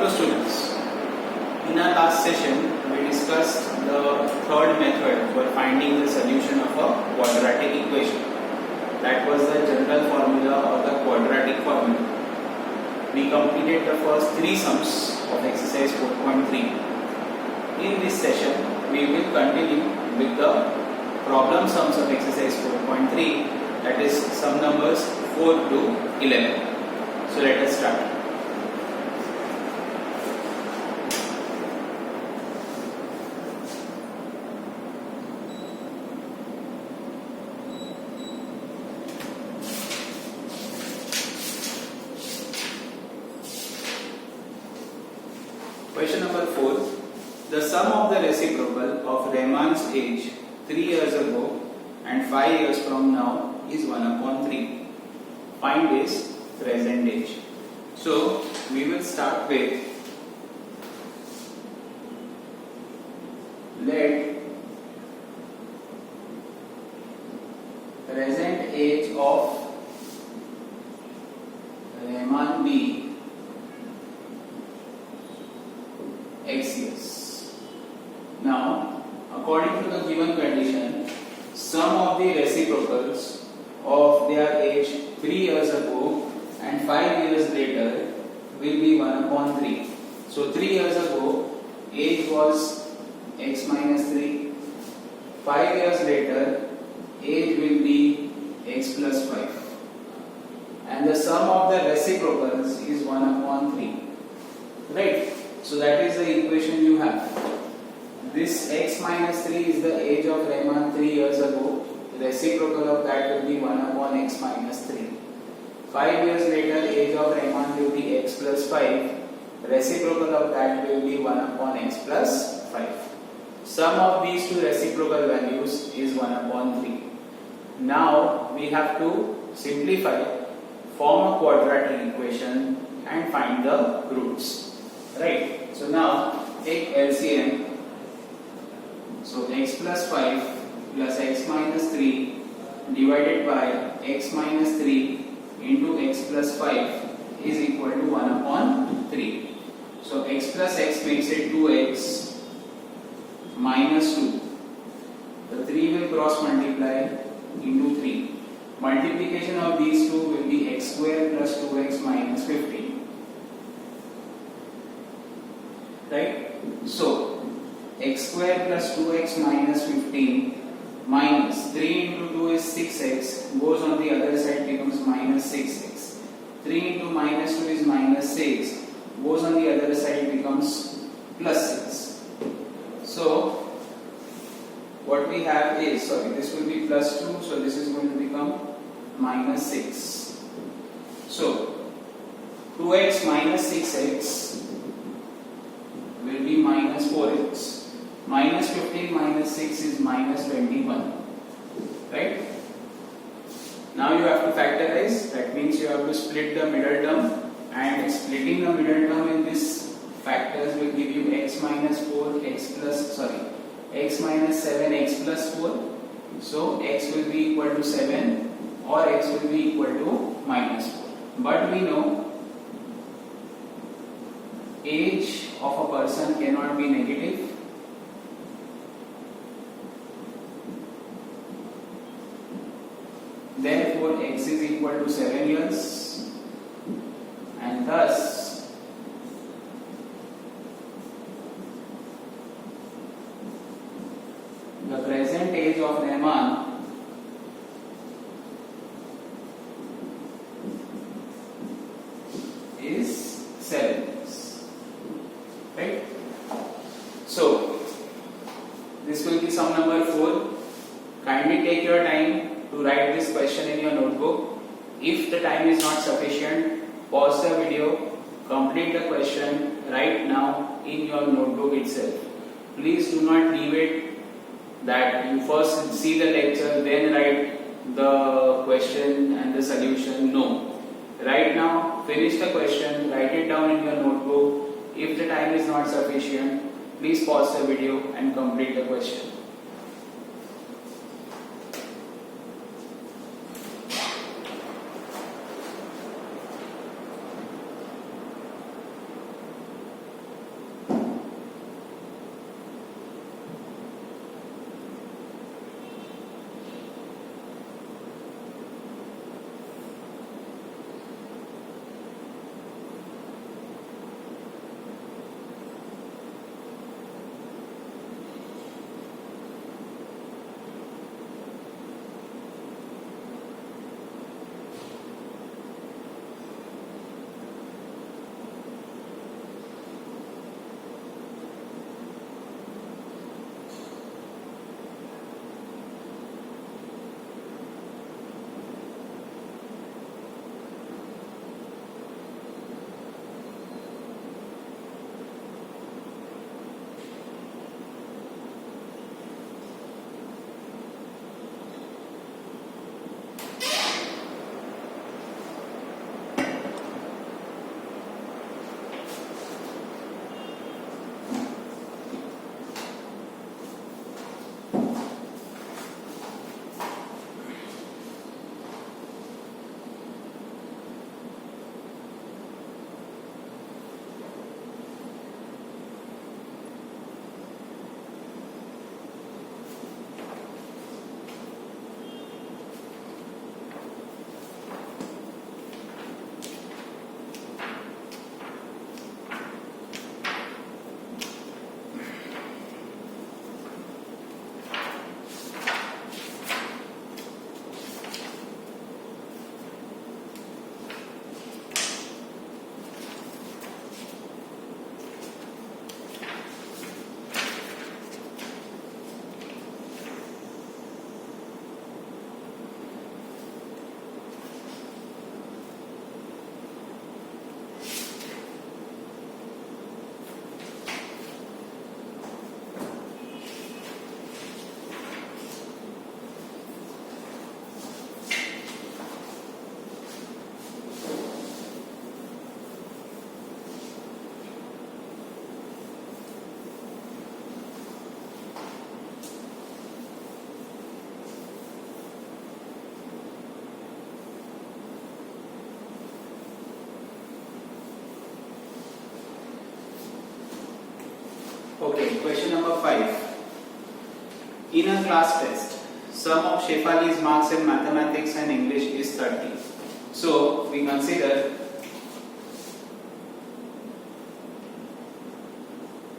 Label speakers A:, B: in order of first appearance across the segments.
A: Hello students, in our last session we discussed the third method for finding the solution of a quadratic equation. That was the general formula or the quadratic formula. We completed the first three sums of exercise 4.3. In this session we will continue with the problem sums of exercise 4.3, that is sum numbers 4 to 11. So let us start. Question number 4. The sum of the reciprocal of Rahman's age 3 years ago and 5 years from now is 1/3. Find his present age. So we will start with, let present age of Rahman be X years. Now, according to the given condition, sum of the reciprocals of their age 3 years ago and 5 years later will be 1/3. So 3 years ago age was x minus 3. 5 years later age will be x plus 5. And the sum of the reciprocals is 1/3. Right? So that is the equation you have. This x minus 3 is the age of Rahman 3 years ago. The reciprocal of that will be 1/x minus 3. 5 years later age of Rahman will be x plus 5. Reciprocal of that will be 1/x plus 5. Sum of these two reciprocal values is 1/3. Now we have to simplify, form a quadratic equation and find the roots. Right? So now take LCM. So x plus 5 plus x minus 3 divided by x minus 3 into x plus 5 is equal to 1/3. So x plus x makes it 2x minus 2. The 3 will cross multiply into 3. Multiplication of these two will be x square plus 2x minus 15. Right? So x square plus 2x minus 15 minus 3 into 2 is 6x, goes on the other side, becomes minus 6x. 3 into minus 2 is minus 6, goes on the other side, becomes plus 6. So what we have is, this will be plus 2, so this is going to become minus 6. So 2x minus 6x will be minus 4x. Minus 15 minus 6 is minus 21. Right? Now you have to factorize. That means you have to split the middle term, and splitting the middle term in this factors will give you x minus 4, x minus 7, x plus 4. So x will be equal to 7 or x will be equal to minus 4. But we know age of a person cannot be negative. Therefore x is equal to 7 years, and thus the present age of Rahman is 7 years. Right? So this will be sum number 4. Kindly take your time to write this question in your notebook. If the time is not sufficient, pause the video, complete the question right now in your notebook itself. Please do not leave it that you first see the lecture, then write the question and the solution. No. Right now, finish the question, write it down in your notebook. If the time is not sufficient, please pause the video and complete the question. Okay, question number 5. In a class test, sum of Shefali's marks in mathematics and English is 30. So we consider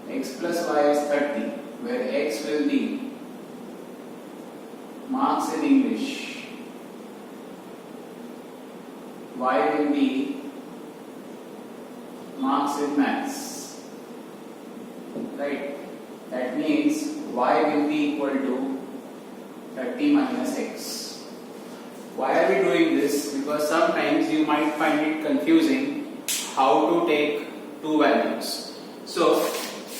A: x plus y as 30, where x will be marks in English, y will be marks in maths, right? That means y will be equal to 30 minus x. Why are we doing this? Because sometimes you might find it confusing how to take two values. So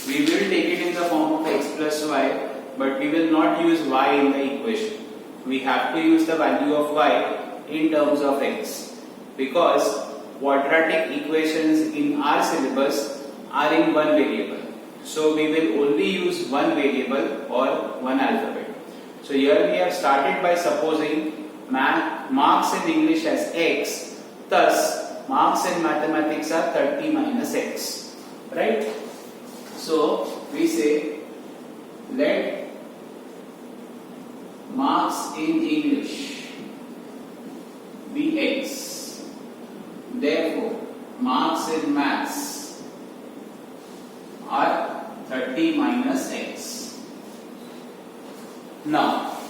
A: we will take it in the form of x plus y, but we will not use y in the equation. We have to use the value of y in terms of x, because quadratic equations in our syllabus are in one variable. So we will only use one variable or one alphabet. So here we have started by supposing marks in English as x, thus marks in mathematics are 30 minus x, right? So we say let marks in English be x, therefore marks in maths are 30 minus x. Now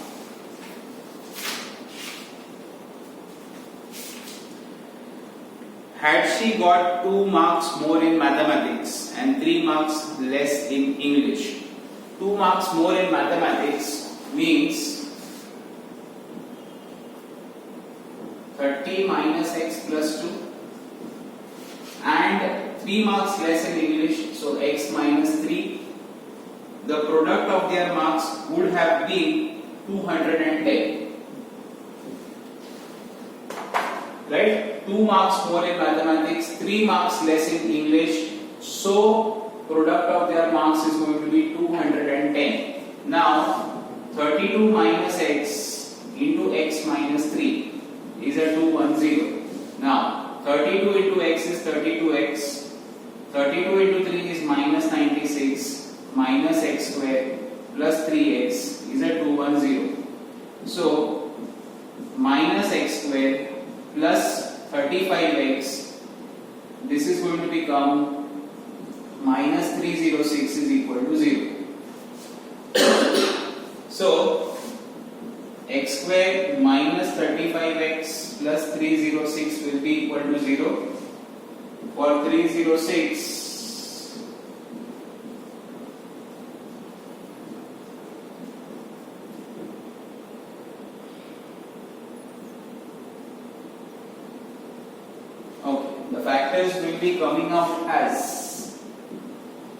A: had she got 2 marks more in mathematics and 3 marks less in English, 2 marks more in mathematics means 30 minus x plus 2, and 3 marks less in English, so x minus 3. The product of their marks would have been 210. Right? 2 marks more in mathematics, 3 marks less in English, so product of their marks is going to be 210. Now 32 minus x into x minus 3 is a 210. Now 32 into x is 32x, 32 into 3 is minus 96, minus x square plus 3x is a 210. So minus x square plus 35x, this is going to become minus 306 is equal to 0. So x square minus 35x plus 306 will be equal to 0. For 306, the factors will be coming out as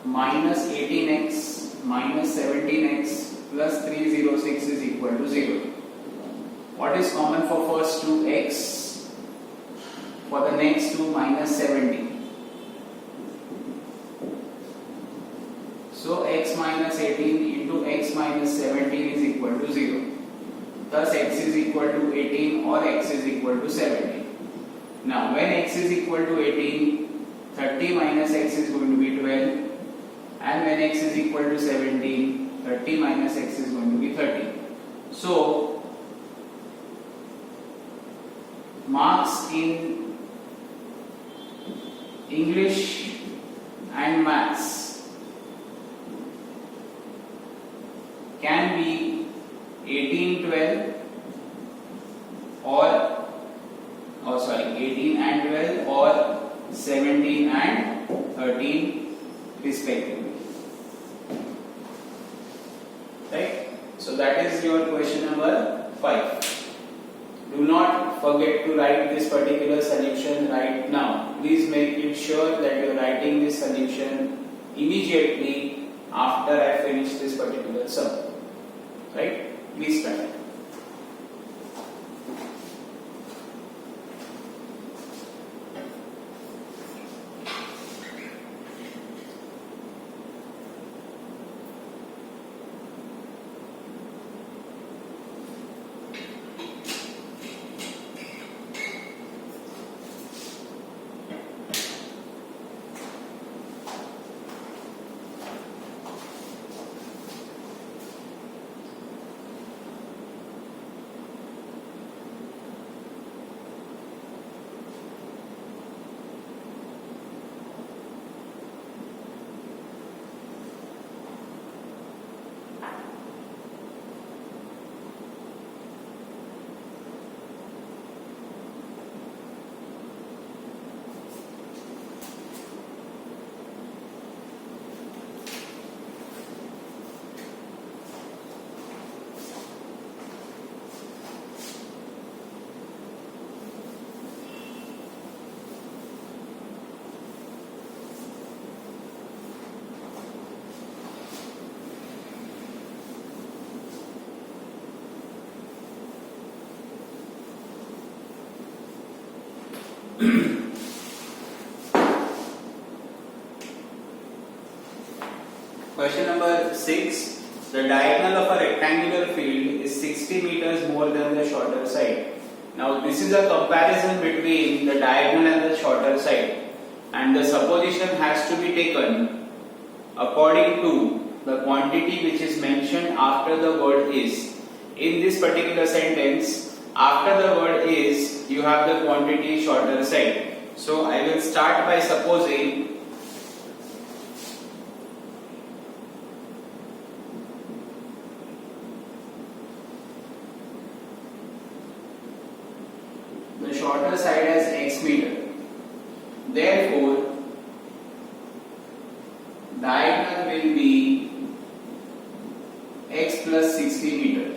A: minus 18x minus 17x plus 306 is equal to 0. What is common for first two? X. For the next two, minus 17. So x minus 18 into x minus 17 is equal to 0. Thus x is equal to 18 or x is equal to 17. Now when x is equal to 18, 30 minus x is going to be 12, and when x is equal to 17, 30 minus x is going to be 30. So marks in English and maths can be 18, 12 or 18 and 12 or 17 and 13 respectively. Right? So that is your question number 5. Do not forget to write this particular solution right now. Please make it sure that you are writing this solution immediately after I finish this particular sum. Right? Please try. Question number 6. The diagonal of a rectangular field is 60 meters more than the shorter side. Now this is a comparison between the diagonal and the shorter side, and the supposition has to be taken according to the quantity which is mentioned after the word is. In this particular sentence, after the word is, you have the quantity shorter side. So I will start by supposing the shorter side has x meter. Therefore, diagonal will be x plus 60 meter.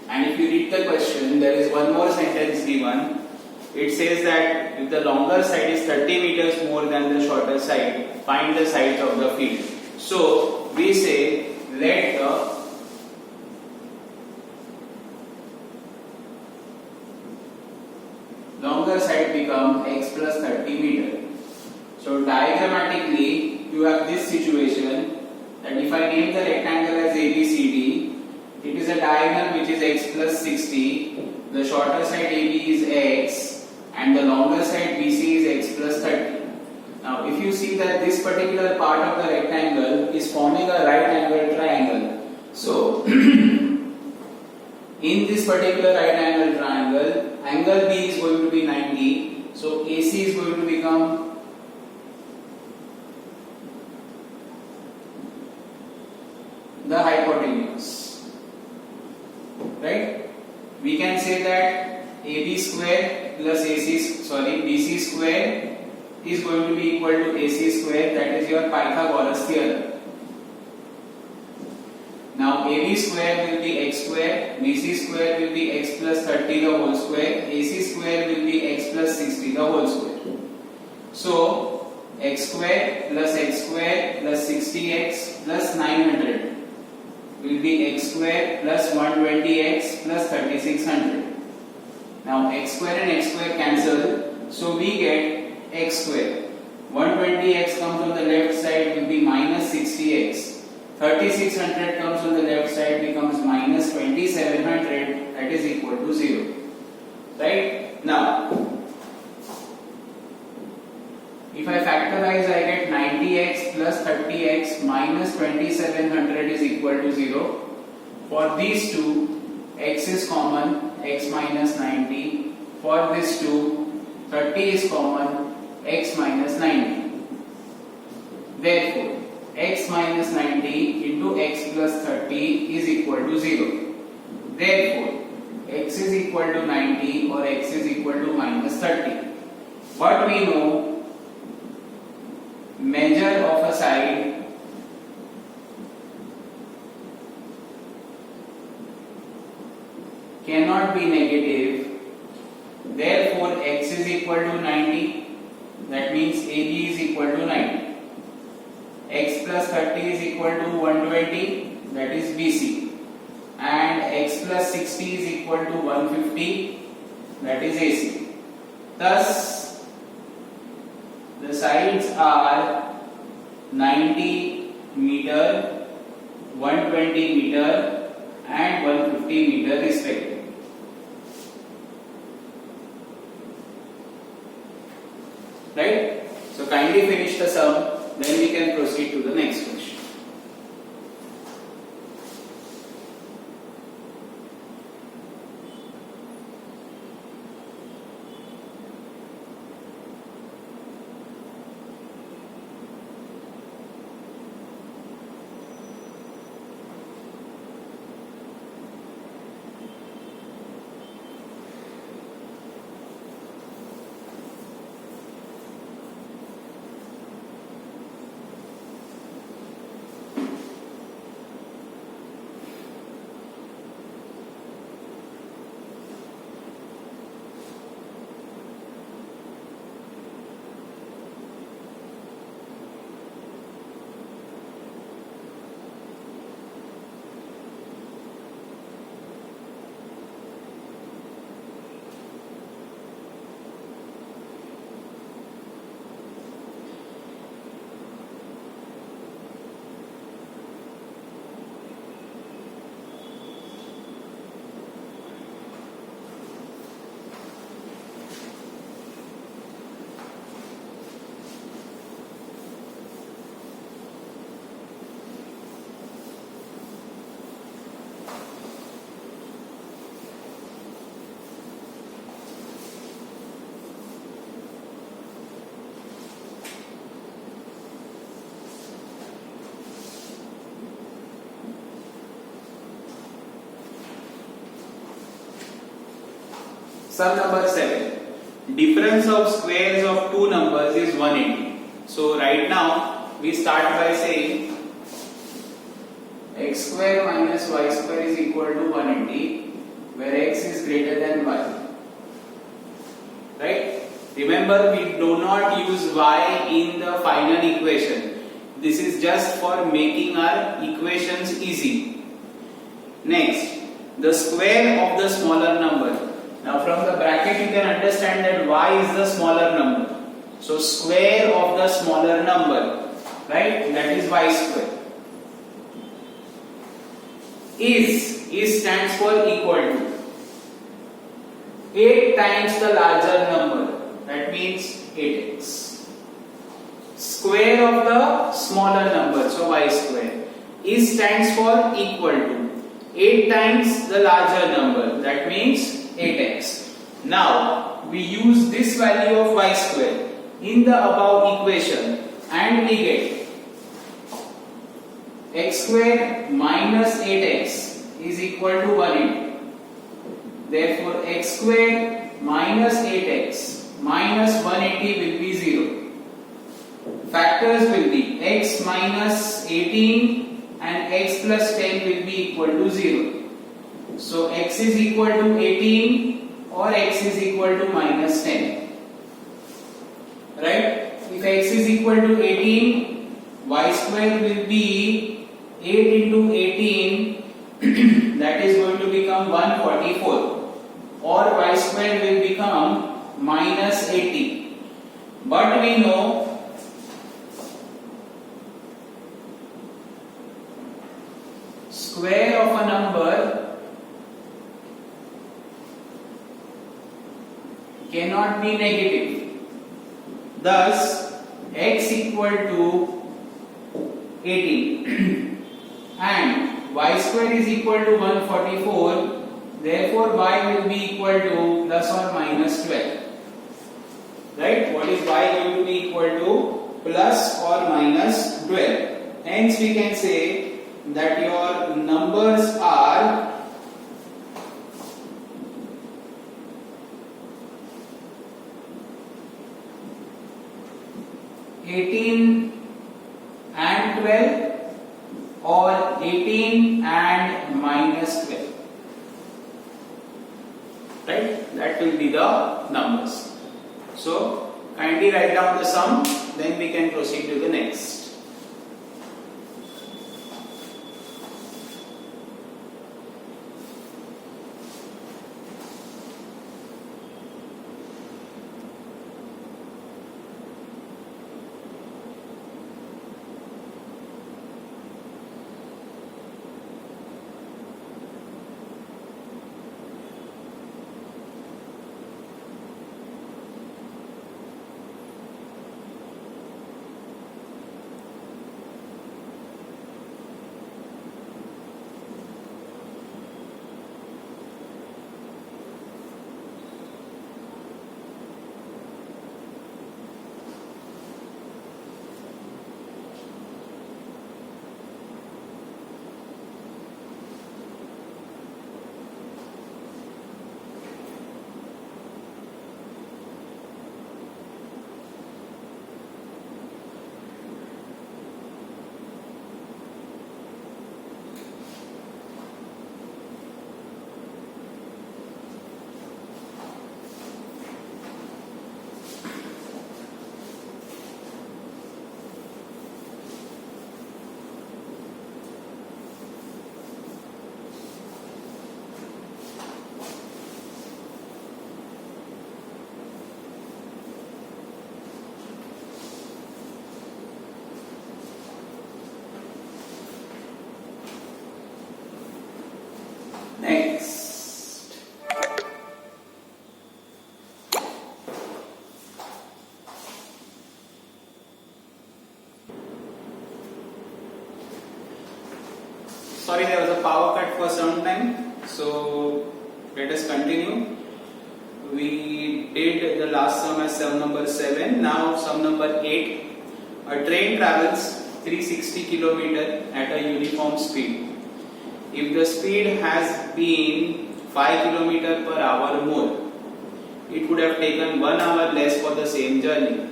A: And if you read the question, there is one more sentence given. It says that if the longer side is 30 meters more than the shorter side, find the sides of the field. So we say let the longer side become x plus 30 meter. So diagrammatically, you have this situation that if I name the rectangle as ABCD, it is a diagonal which is x plus 60, the shorter side AB is x and the longer side BC is x plus 30. Now if you see that this particular part of the rectangle is forming a right angle triangle. So in this particular right angle triangle, angle B is going to be 90. So AC is going to become the hypotenuse. Right? We can say that AB square plus BC square is going to be equal to AC square. That is your Pythagoras theorem. Now AB square will be x square, BC square will be x plus 30 the whole square, AC square will be x plus 60 the whole square. So x square plus 60x plus 900 will be x square plus 120x plus 3600. Now x square and x square cancel, so we get x square. 120x comes on the left side will be minus 60x. 3600 comes on the left side becomes minus 2700, that is equal to 0. Right? Now, if I factorize, I get 90x plus 30x minus 2700 is equal to 0. For these two, x is common, x minus 90. For this two, 30 is common, x minus 90. Therefore, x minus 90 into x plus 30 is equal to 0. Therefore, x is equal to 90 or x is equal to minus 30. But we know measure of a side cannot be negative. Therefore, x is equal to 90. That means AB is equal to 90. X plus 30 is equal to 120, that is BC, and x plus 60 is equal to 150, that is AC. Thus, the sides are 90 meter, 120 meter and 150 meter respectively. Right? So kindly finish the sum. Then we can proceed to the next question. Sum number 7. Difference of squares of two numbers is 180. So right now we start by saying x square minus y square is equal to 180, where x is greater than y. Right? Remember, we do not use y in the final equation. This is just for making our equations easy. Next, the square of the smaller number. Now from the bracket you can understand that y is the smaller number. So square of the smaller number, right? That is y square. Is stands for equal to 8 times the larger number. That means 8x. Square of the smaller number, so y square. Is stands for equal to 8 times the larger number. That means 8x. Now we use this value of y square in the above equation and we get x square minus 8x is equal to 180. Therefore x square minus 8x minus 180 will be 0. Factors will be x minus 18 and x plus 10 will be equal to 0. So x is equal to 18 or x is equal to minus 10. Right? If x is equal to 18, y square will be 8 into 18 that is going to become 144, or y square will become minus 80. But we know square of a number cannot be negative. Thus x equal to 18 and y square is equal to 144. Therefore y will be equal to plus or minus 12. Right? What is y going to be equal to? Plus or minus 12. Hence we can say that your numbers are 18 and 12 or 18 and minus 12. Right? That will be the numbers. So kindly write down the sum, then we can proceed to the next. Next. Sorry, there was a power cut for some time, so let us continue. We did the last sum as sum number 7. Now sum number 8. A train travels 360 km at a uniform speed. If the speed has been 5 km per hour more, it would have taken 1 hour less for the same journey.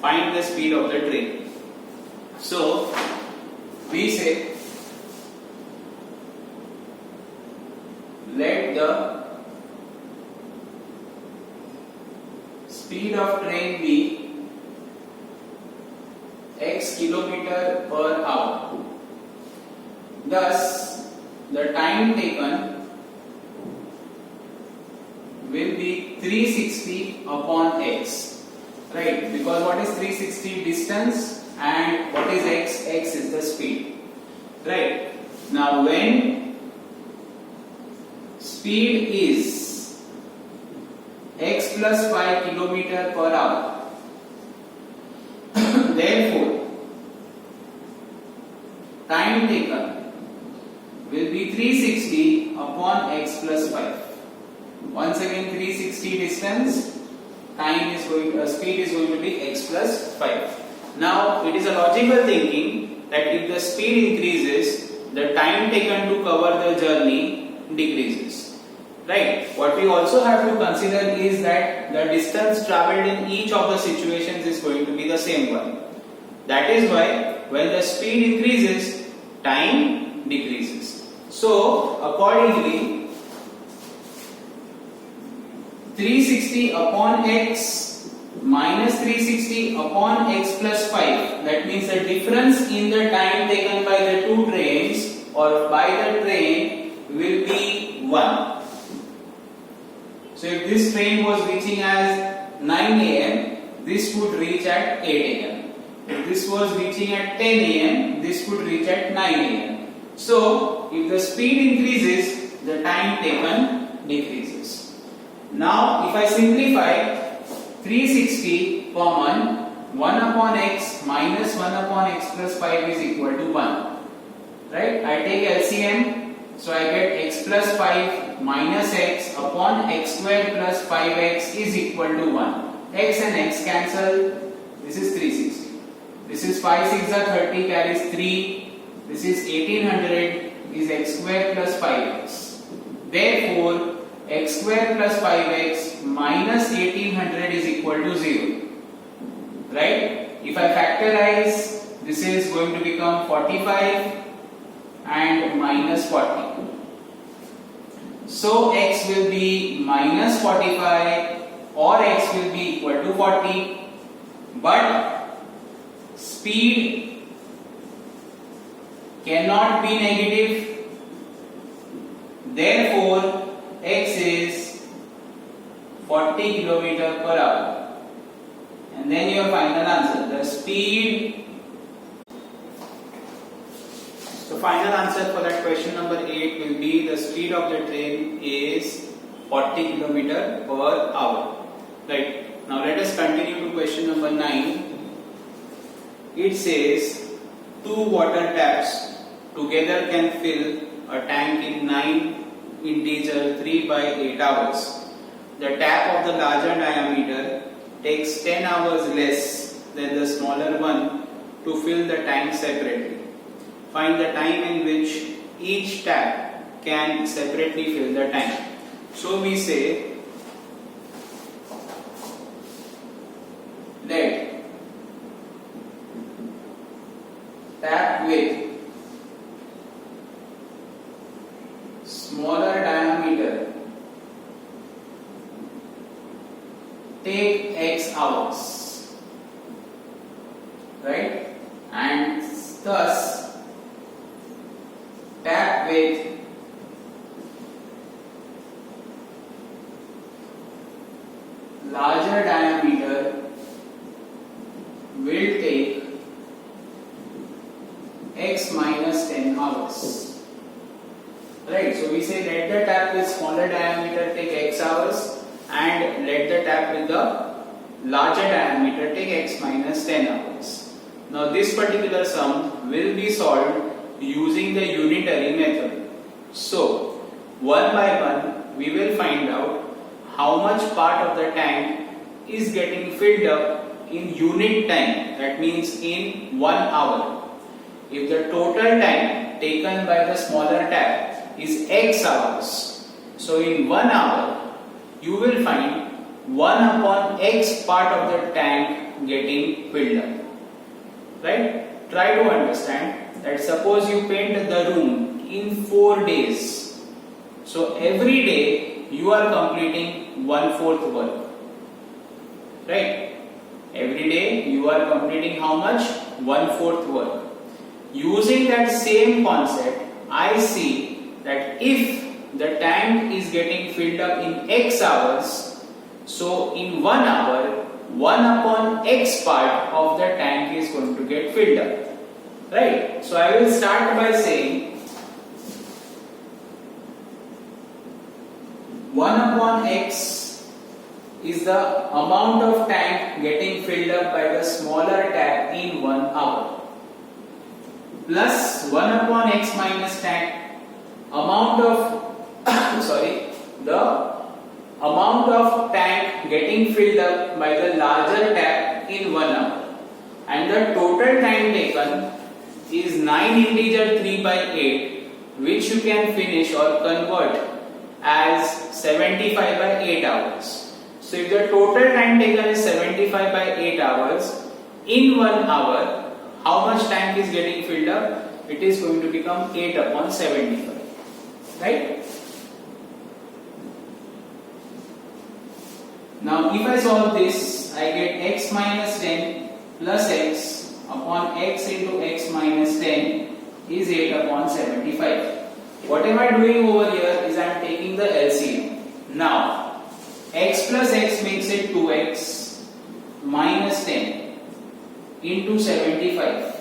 A: Find the speed of the train. So we say let the speed of train be x kilometer per hour. Thus, the time taken will be 360 upon x. Right? Because what is 360? Distance, and what is x? X is the speed. Right? Now, when speed is x plus 5 kilometer per hour, therefore time taken will be 360 upon x plus 5. Once again, 360 distance, speed is going to be x plus 5. Now it is a logical thinking that if the speed increases, the time taken to cover the journey decreases. Right? What we also have to consider is that the distance traveled in each of the situations is going to be the same one. That is why when the speed increases, time decreases. So accordingly, 360 upon x minus 360 upon x plus 5, that means the difference in the time taken by the two trains or by the train will be 1. So if this train was reaching as 9 am, this would reach at 8 am. If this was reaching at 10 am, this would reach at 9 am. So if the speed increases, the time taken decreases. Now if I simplify, 360 common, 1 upon x minus 1 upon x plus 5 is equal to 1. Right? I take LCM, so I get x plus 5 minus x upon x square plus 5x is equal to 1. X and x cancel. This is 360. This is 5 6 are 30, carries 3. This is 1800 is x square plus 5x. Therefore, x square plus 5x minus 1800 is equal to 0. Right? If I factorize, this is going to become 45 and minus 40. So x will be minus 45 or x will be equal to 40, but speed cannot be negative. Therefore, x is 40 kilometer per hour. And then your final answer, the speed. So final answer for that question number 8 will be the speed of the train is 40 kilometer per hour. Right. Now let us continue to question number 9. It says 2 water taps together can fill a tank in 9 integer 3 by 8 hours. The tap of the larger diameter takes 10 hours less than the smaller one to fill the tank separately. Find the time in which each tap can separately fill the tank. So we say let tap with smaller diameter take x hours, right? And thus tap with larger diameter will take x minus 10 hours. Right, so we say let the tap with smaller diameter take x hours and let the tap with the larger diameter take x minus 10 hours. Now this particular sum will be solved using the unitary method. So one by one we will find out how much part of the tank is getting filled up in unit time, that means in 1 hour. If the total time taken by the smaller tap is x hours, so in 1 hour you will find 1 upon x part of the tank getting filled up. Right? Try to understand that suppose you paint the room in 4 days. So every day you are completing 1/4 work. Right? Every day you are completing how much? 1/4 work. Using that same concept, I see that if the tank is getting filled up in x hours, so in 1 hour, 1 upon x part of the tank is going to get filled up. Right? So I will start by saying 1 upon x is the amount of tank getting filled up by the smaller tap in 1 hour, plus 1 upon x minus tank amount of the amount of tank getting filled up by the larger tap in 1 hour, and the total time taken is 9 integer 3 by 8, which you can finish or convert as 75 by 8 hours. So if the total time taken is 75 by 8 hours, in 1 hour, how much tank is getting filled up? It is going to become 8 upon 75. Right? Now if I solve this, I get x minus 10 plus x upon x into x minus 10 is 8 upon 75. What am I doing over here is I am taking the LCM. Now x plus x makes it 2x minus 10 into 75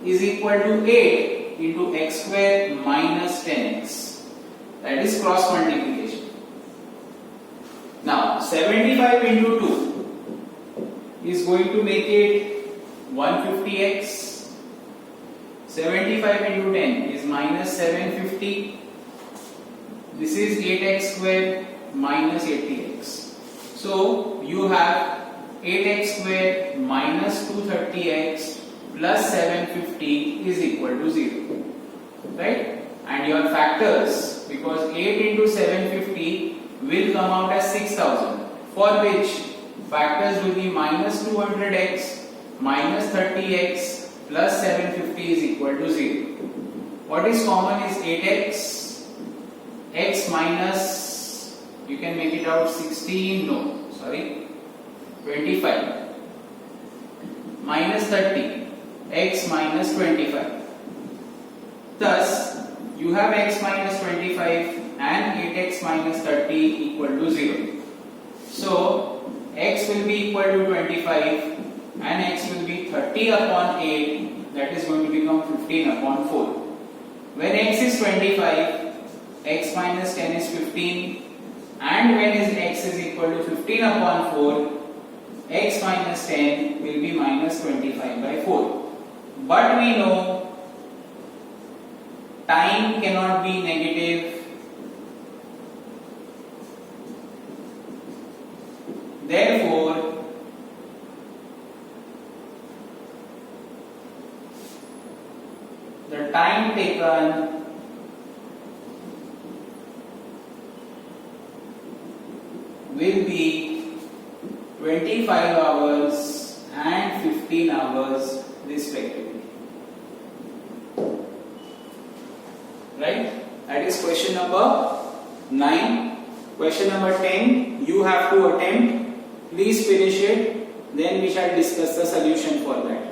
A: is equal to 8 into x square minus 10x. That is cross multiplication. Now 75 into 2 is going to make it 150x. 75 into 10 is minus 750. This is 8x square minus 80x. So you have 8x square minus 230x plus 750 is equal to 0. Right? And your factors, because 8 into 750 will come out as 6000, for which factors will be minus 200x minus 30x plus 750 is equal to 0. What is common is 8x, x minus, you can make it out 25, minus 30, x minus 25. Thus, you have x minus 25 and 8x minus 30 equal to 0. So, x will be equal to 25 and x will be 30 upon 8, that is going to become 15 upon 4. When x is 25, x minus 10 is 15, and when x is equal to 15 upon 4, x minus 10 will be minus 25 by 4. But we know time cannot be negative. Therefore, the time taken will be 25 hours and 15 hours respectively. Right? That is question number 9. Question number 10, you have to attempt. Please finish it, then we shall discuss the solution for that.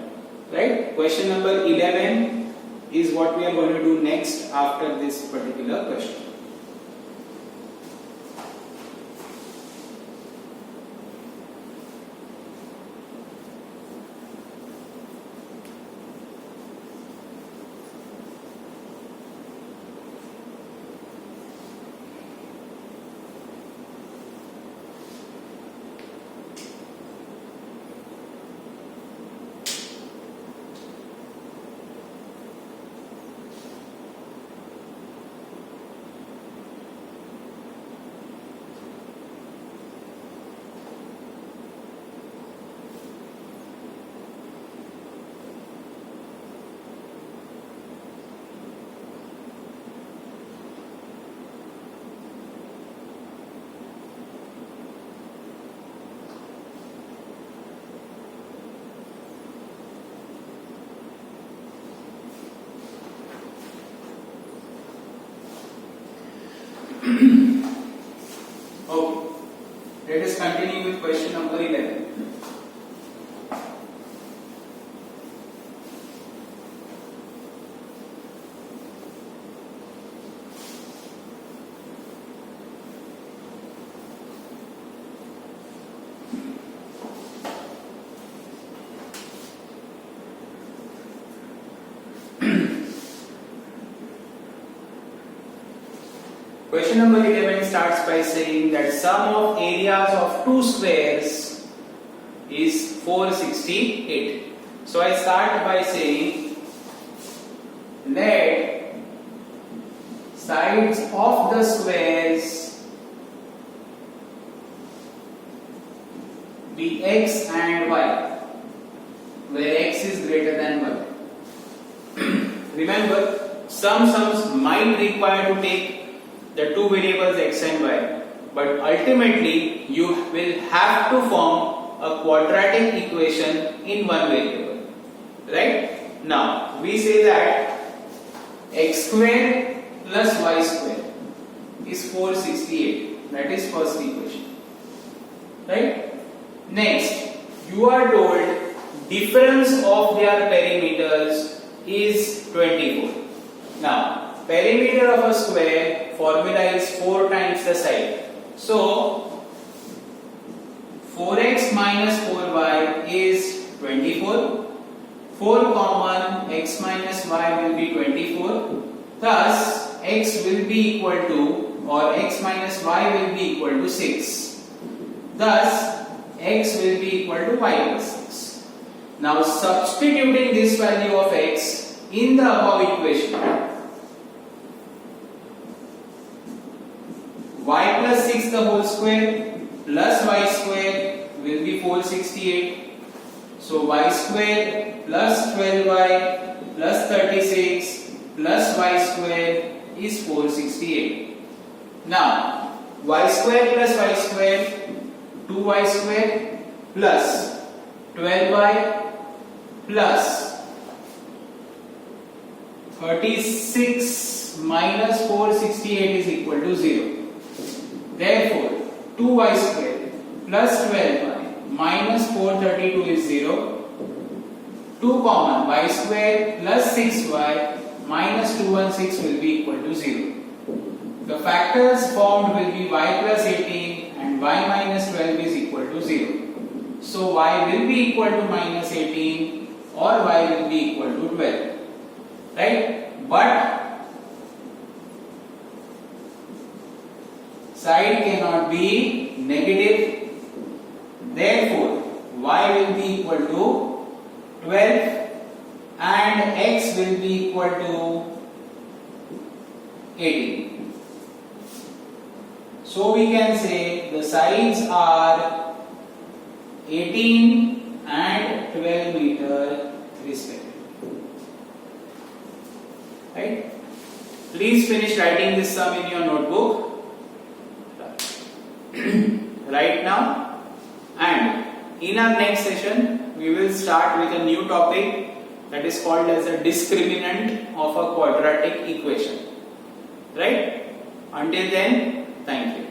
A: Right? Question number 11 is what we are going to do next after this particular question. Question number 11 starts by saying that sum of areas of two squares is 468. So I start by saying let sides of the squares be x and y, where x is greater than y. Remember, some sums might require to take the two variables x and y, but ultimately you will have to form a quadratic equation in one variable, right? Now we say that x square plus y square is 468. That is first equation, right? Next, you are told difference of their perimeters is 24. Now, perimeter of a square formula is 4 times the side. So, 4x minus 4y is 24. 4 common, x minus y will be 24. Thus, x will be equal to, or x minus y will be equal to 6. Thus, x will be equal to y plus 6. Now, substituting this value of x in the above equation, y plus 6 the whole square plus y square will be 468. So y square plus 12y plus 36 plus y square is 468. Now y square plus y square, 2y square plus 12y plus 36 minus 468 is equal to 0. Therefore, 2y square plus 12y minus 432 is 0. 2 common, y square plus 6y minus 216 will be equal to 0. The factors formed will be y plus 18 and y minus 12 is equal to 0. So, y will be equal to minus 18 or y will be equal to 12. Right? But side cannot be negative, therefore y will be equal to 12 and x will be equal to 18. So we can say the sides are 18 and 12 meter respectively. Right? Please finish writing this sum in your notebook right now, and in our next session we will start with a new topic that is called as a discriminant of a quadratic equation. Right? Until then, thank you.